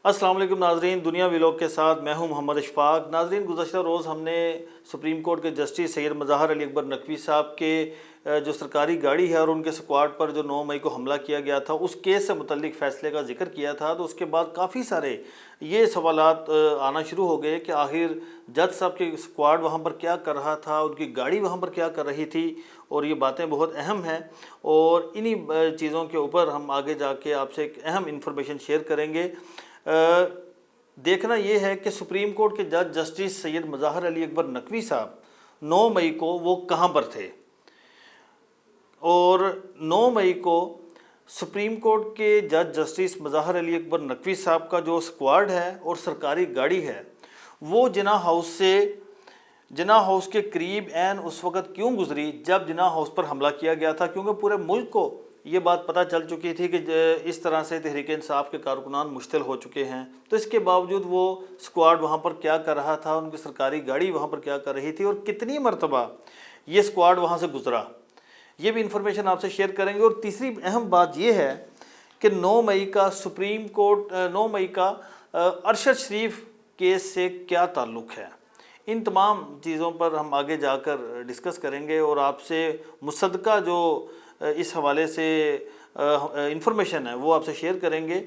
अस्सलाम वालेकुम नाजरीन, दुनिया व्लॉग के साथ मैं हूं मोहम्मद इशफाक। नाजरीन, गुज़श्ता रोज़ हमने सुप्रीम कोर्ट के जस्टिस सैयद मज़ाहर अली अकबर नकवी साहब के जो सरकारी गाड़ी है और उनके स्क्वाड पर जो 9 मई को हमला किया गया था उस केस से मुतल्लिक फ़ैसले का जिक्र किया था। तो उसके बाद काफ़ी सारे ये सवालात आना शुरू हो गए कि आखिर जज साहब के स्क्वाड वहाँ पर क्या कर रहा था, उनकी गाड़ी वहाँ पर क्या कर रही थी, और ये बातें बहुत अहम हैं। और इन्हीं चीज़ों के ऊपर हम आगे जाके आपसे एक अहम इंफॉर्मेशन शेयर करेंगे। देखना यह है कि सुप्रीम कोर्ट के जज जस्टिस सैयद मज़ाहर अली अकबर नकवी साहब 9 मई को वो कहाँ पर थे, और 9 मई को सुप्रीम कोर्ट के जज जस्टिस मज़ाहर अली अकबर नकवी साहब का जो स्क्वाड है और सरकारी गाड़ी है वो जिना हाउस के करीब एन उस वक़्त क्यों गुजरी जब जिना हाउस पर हमला किया गया था, क्योंकि पूरे मुल्क को ये बात पता चल चुकी थी कि इस तरह से तहरीक इंसाफ के कारकुनान मुश्तिल हो चुके हैं। तो इसके बावजूद वो स्क्वाड वहाँ पर क्या कर रहा था, उनकी सरकारी गाड़ी वहाँ पर क्या कर रही थी और कितनी मरतबा ये स्क्वाड वहाँ से गुजरा, ये भी इंफॉर्मेशन आपसे शेयर करेंगे। और तीसरी अहम बात यह है कि 9 मई का सुप्रीम कोर्ट 9 मई का अरशद शरीफ केस से क्या ताल्लुक़ है, इन तमाम चीज़ों पर हम आगे जाकर डिस्कस करेंगे और आपसे मुसद्दक़ा जो इस हवाले से इंफॉर्मेशन है वो आपसे शेयर करेंगे।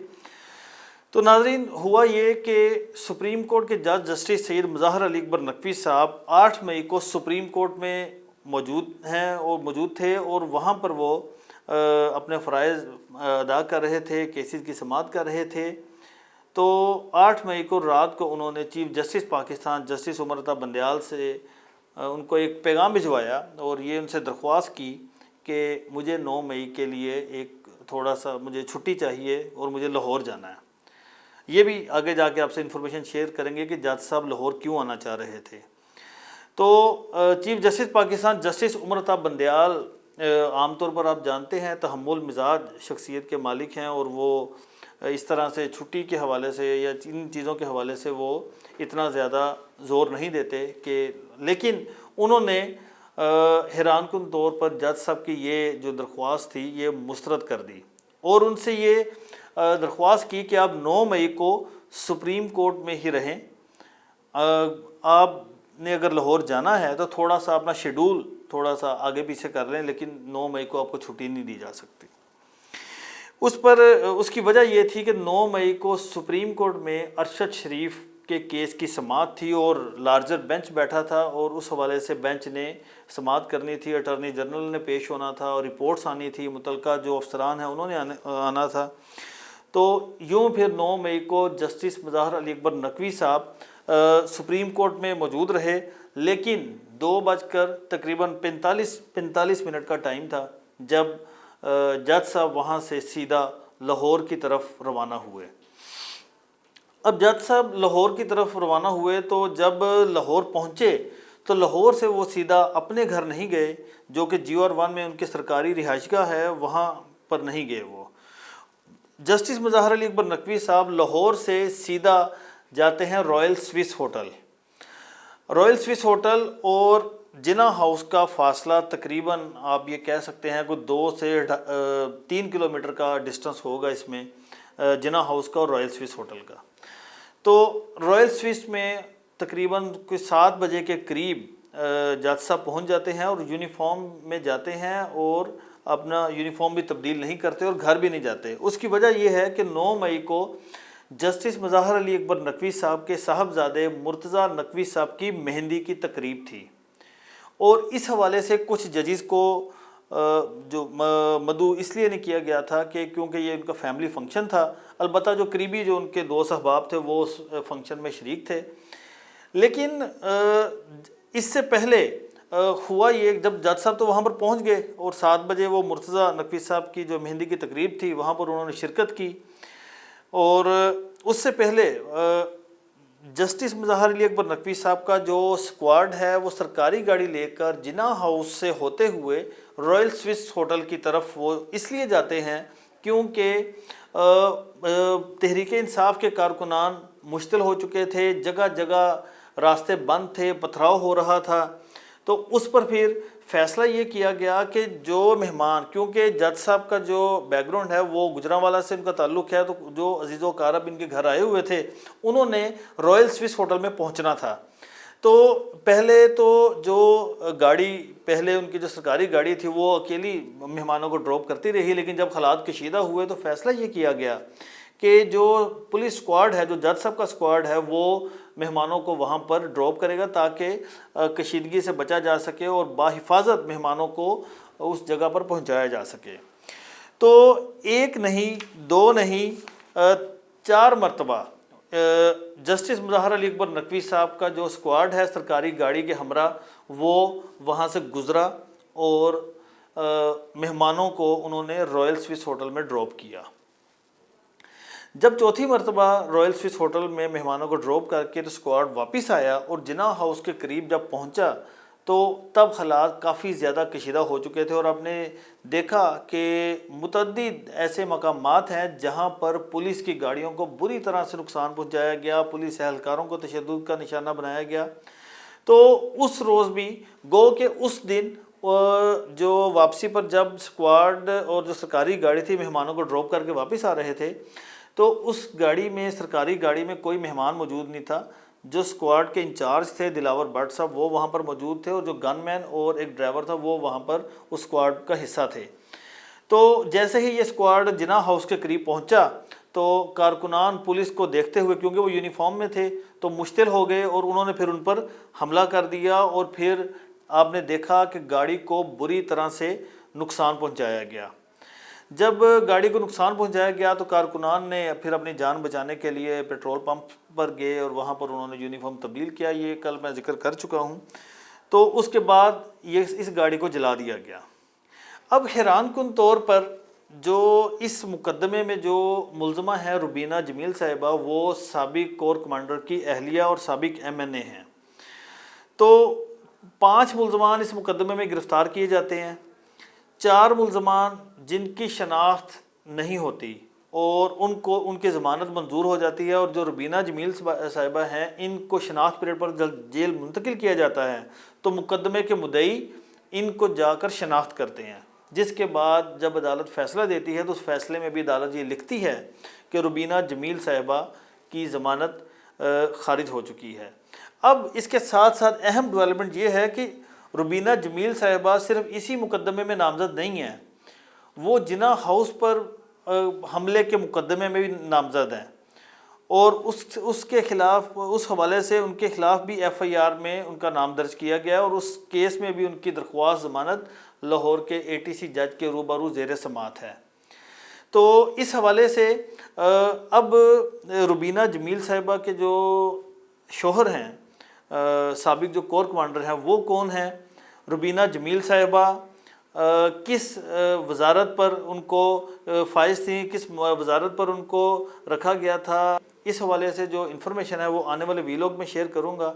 तो नाज़रीन, हुआ ये कि सुप्रीम कोर्ट के जज जस्टिस सैयद मज़ाहर अली अकबर नकवी साहब 8 मई को सुप्रीम कोर्ट में मौजूद थे और वहाँ पर वो अपने फ़राइज़ अदा कर रहे थे, केसेस की समाअत कर रहे थे। तो 8 मई को रात को उन्होंने chief justice Pakistan justice Umar Ata Bandial से उनको एक पैगाम भिजवाया और ये उनसे दरख्वास्त की कि मुझे 9 मई के लिए एक थोड़ा सा मुझे छुट्टी चाहिए और मुझे लाहौर जाना है। ये भी आगे जाके आपसे इन्फॉर्मेशन शेयर करेंगे कि जज साहब लाहौर क्यों आना चाह रहे थे। तो chief justice Pakistan justice Umar Ata Bandial आमतौर पर आप जानते हैं तहम्मुल मिजाज शख्सियत के मालिक हैं और वो इस तरह से छुट्टी के हवाले से या इन चीज़ों के हवाले से वो इतना ज़्यादा ज़ोर नहीं देते कि, लेकिन उन्होंने हैरानकुन तौर पर जज साहब की ये जो दरख्वास्त थी ये मुस्तरद कर दी और उनसे ये दरख्वास्त की कि आप 9 मई को सुप्रीम कोर्ट में ही रहें। आपने अगर लाहौर जाना है तो थोड़ा सा अपना शेड्यूल थोड़ा सा आगे पीछे कर लें, लेकिन 9 मई को आपको छुट्टी नहीं दी जा सकती। उसकी वजह यह थी कि 9 मई को सुप्रीम कोर्ट में अरशद शरीफ के केस की समाअत थी और लार्जर बेंच बैठा था और उस हवाले से बेंच ने समाअत करनी थी, अटॉर्नी जनरल ने पेश होना था और रिपोर्ट्स आनी थी, मुतलका जो अफसरान हैं उन्होंने आना था। तो यूँ फिर 9 मई को जस्टिस मज़ाहर अली अकबर नकवी साहब सुप्रीम कोर्ट में मौजूद रहे, लेकिन 2 बजकर तकरीबन 45 मिनट का टाइम था जब जज साहब वहाँ से सीधा लाहौर की तरफ रवाना हुए। अब जज साहब लाहौर की तरफ रवाना हुए तो जब लाहौर पहुँचे तो लाहौर से वो सीधा अपने घर नहीं गए जो कि GR1 में उनकी सरकारी रिहाइशगाह है, वहाँ पर नहीं गए। वो जस्टिस मज़ाहर अली अकबर नकवी साहब लाहौर से सीधा जाते हैं रॉयल स्विस होटल और जिना हाउस का फ़ासला तकरीबन आप ये कह सकते हैं कोई 2 से 3 किलोमीटर का डिस्टेंस होगा इसमें, जिना हाउस का और रॉयल स्विस होटल का। तो रॉयल स्विस में तकरीबन कोई 7 बजे के करीब जज साहब पहुँच जाते हैं और यूनिफॉर्म में जाते हैं और अपना यूनिफॉर्म भी तब्दील नहीं करते और घर भी नहीं जाते। उसकी वजह यह है कि 9 मई को जस्टिस मज़ाहर अली अकबर नकवी साहब के साहबजादे मुर्तज़ा नकवी साहब की मेहंदी की तकरीब थी और इस हवाले से कुछ जजेस को जो मदऊ इसलिए नहीं किया गया था कि क्योंकि ये उनका फैमिली फंक्शन था। अलबत्ता जो करीबी जो उनके 2 अहबाब थे वो उस फंक्शन में शरीक थे। लेकिन इससे पहले हुआ ये, जब जज साहब तो वहाँ पर पहुँच गए और 7 बजे वो मुर्तज़ा नकवी साहब की जो मेहंदी की तकरीब थी वहाँ पर उन्होंने शिरकत की। और उससे पहले जस्टिस मज़ाहर अली अकबर नकवी साहब का जो स्क्वाड है वो सरकारी गाड़ी लेकर जिना हाउस से होते हुए रॉयल स्विस होटल की तरफ वो इसलिए जाते हैं क्योंकि तहरीक इंसाफ के कारकुनान मुश्तिल हो चुके थे, जगह जगह रास्ते बंद थे, पथराव हो रहा था। तो उस पर फिर فیصلہ یہ کیا گیا کہ جو مہمان، کیونکہ جج صاحب کا جو بیک گراؤنڈ ہے وہ گجرانوالہ سے ان کا تعلق ہے، تو جو عزیز و اقارب ان کے گھر آئے ہوئے تھے انہوں نے رائل سوئس ہوٹل میں پہنچنا تھا۔ تو پہلے تو جو گاڑی، پہلے ان کی جو سرکاری گاڑی تھی وہ اکیلی مہمانوں کو ڈراپ کرتی رہی، لیکن جب حالات کشیدہ ہوئے تو فیصلہ یہ کیا گیا کہ جو پولیس سکواڈ ہے، جو جج صاحب کا سکواڈ ہے، وہ مہمانوں کو وہاں پر ڈراپ کرے گا تاکہ کشیدگی سے بچا جا سکے اور باحفاظت مہمانوں کو اس جگہ پر پہنچایا جا سکے۔ تو ایک نہیں، دو نہیں، 4 مرتبہ جسٹس مظاہر علی اکبر نقوی صاحب کا جو سکواڈ ہے سرکاری گاڑی کے ہمراہ، وہ وہاں سے گزرا اور مہمانوں کو انہوں نے رائل سوئس ہوٹل میں ڈراپ کیا۔ جب چوتھی مرتبہ رائل سوئس ہوٹل میں مہمانوں کو ڈراپ کر کے تو سکواڈ واپس آیا اور جناح ہاؤس کے قریب جب پہنچا تو تب حالات کافی زیادہ کشیدہ ہو چکے تھے، اور آپ نے دیکھا کہ متعدد ایسے مقامات ہیں جہاں پر پولیس کی گاڑیوں کو بری طرح سے نقصان پہنچایا گیا، پولیس اہلکاروں کو تشدد کا نشانہ بنایا گیا۔ تو اس روز بھی گو کہ اس دن جو واپسی پر جب سکواڈ اور جو سرکاری گاڑی تھی مہمانوں کو ڈراپ کر کے واپس آ رہے تھے تو اس گاڑی میں، سرکاری گاڑی میں کوئی مہمان موجود نہیں تھا۔ جو سکواڈ کے انچارج تھے دلاور بٹ صاحب وہ وہاں پر موجود تھے، اور جو گن مین اور ایک ڈرائیور تھا وہ وہاں پر اس سکواڈ کا حصہ تھے۔ تو جیسے ہی یہ سکواڈ جناح ہاؤس کے قریب پہنچا تو کارکنان پولیس کو دیکھتے ہوئے، کیونکہ وہ یونیفارم میں تھے، تو مشتل ہو گئے اور انہوں نے پھر ان پر حملہ کر دیا، اور پھر آپ نے دیکھا کہ گاڑی کو بری طرح سے نقصان پہنچایا گیا۔ جب گاڑی کو نقصان پہنچایا گیا تو کارکنان نے پھر اپنی جان بچانے کے لیے پیٹرول پمپ پر گئے اور وہاں پر انہوں نے یونیفارم تبدیل کیا، یہ کل میں ذکر کر چکا ہوں۔ تو اس کے بعد اس گاڑی کو جلا دیا گیا۔ اب حیران کن طور پر جو اس مقدمے میں جو ملزمہ ہے روبینہ جمیل صاحبہ، وہ سابق کور کمانڈر کی اہلیہ اور سابق MNA ہیں۔ تو 5 ملزمان اس مقدمے میں گرفتار کیے جاتے ہیں۔ 4 ملزمان جن کی شناخت نہیں ہوتی اور ان کی ضمانت منظور ہو جاتی ہے، اور جو روبینہ جمیل صاحبہ ہیں ان کو شناخت پیریڈ پر جب جیل منتقل کیا جاتا ہے تو مقدمے کے مدعی ان کو جا کر شناخت کرتے ہیں، جس کے بعد جب عدالت فیصلہ دیتی ہے تو اس فیصلے میں بھی عدالت یہ لکھتی ہے کہ روبینہ جمیل صاحبہ کی ضمانت خارج ہو چکی ہے۔ اب اس کے ساتھ ساتھ اہم ڈیولپمنٹ یہ ہے کہ روبینہ جمیل صاحبہ صرف اسی مقدمے میں نامزد نہیں ہیں، وہ جناح ہاؤس پر حملے کے مقدمے میں بھی نامزد ہیں، اور اس کے خلاف، اس حوالے سے ان کے خلاف بھی FIR میں ان کا نام درج کیا گیا، اور اس کیس میں بھی ان کی درخواست ضمانت لاہور کے ATC جج کے روبرو زیر سماعت ہے۔ تو اس حوالے سے اب روبینہ جمیل صاحبہ کے جو شوہر ہیں، سابق جو کور کمانڈر ہیں، وہ کون ہیں؟ روبینہ جمیل صاحبہ کس وزارت پر ان کو فائز تھیں، کس وزارت پر ان کو رکھا گیا تھا، اس حوالے سے جو انفارمیشن ہے وہ آنے والے ویلاگ میں شیئر کروں گا۔